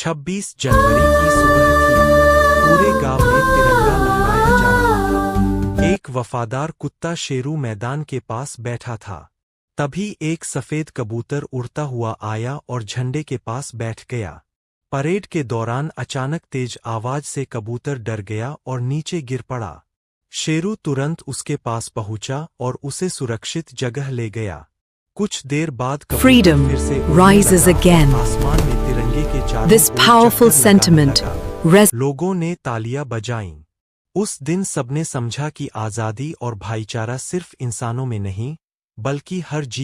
26 जनवरी की सुबह थी। पूरे गांव में तिरंगा लहराया जा रहा था। एक वफादार कुत्ता शेरू मैदान के पास बैठा था। तभी एक सफेद कबूतर उड़ता हुआ आया और झंडे के पास बैठ गया। परेड के दौरान अचानक तेज आवाज से कबूतर डर गया और नीचे गिर पड़ा। शेरू तुरंत उसके पास पहुंचा और उसे सुरक्षित जगह ले गया। कुछ देर बाद कबूतर Freedom फिर से उड़ने rises लगा। again. आसमान में तिरंगे के चारों This ओर powerful चक्कर लगाने sentiment लगा। लोगों ने तालियां बजाईं। उस दिन सबने समझा कि आज़ादी और भाईचारा सिर्फ इंसानों में नहीं, बल्कि हर जीव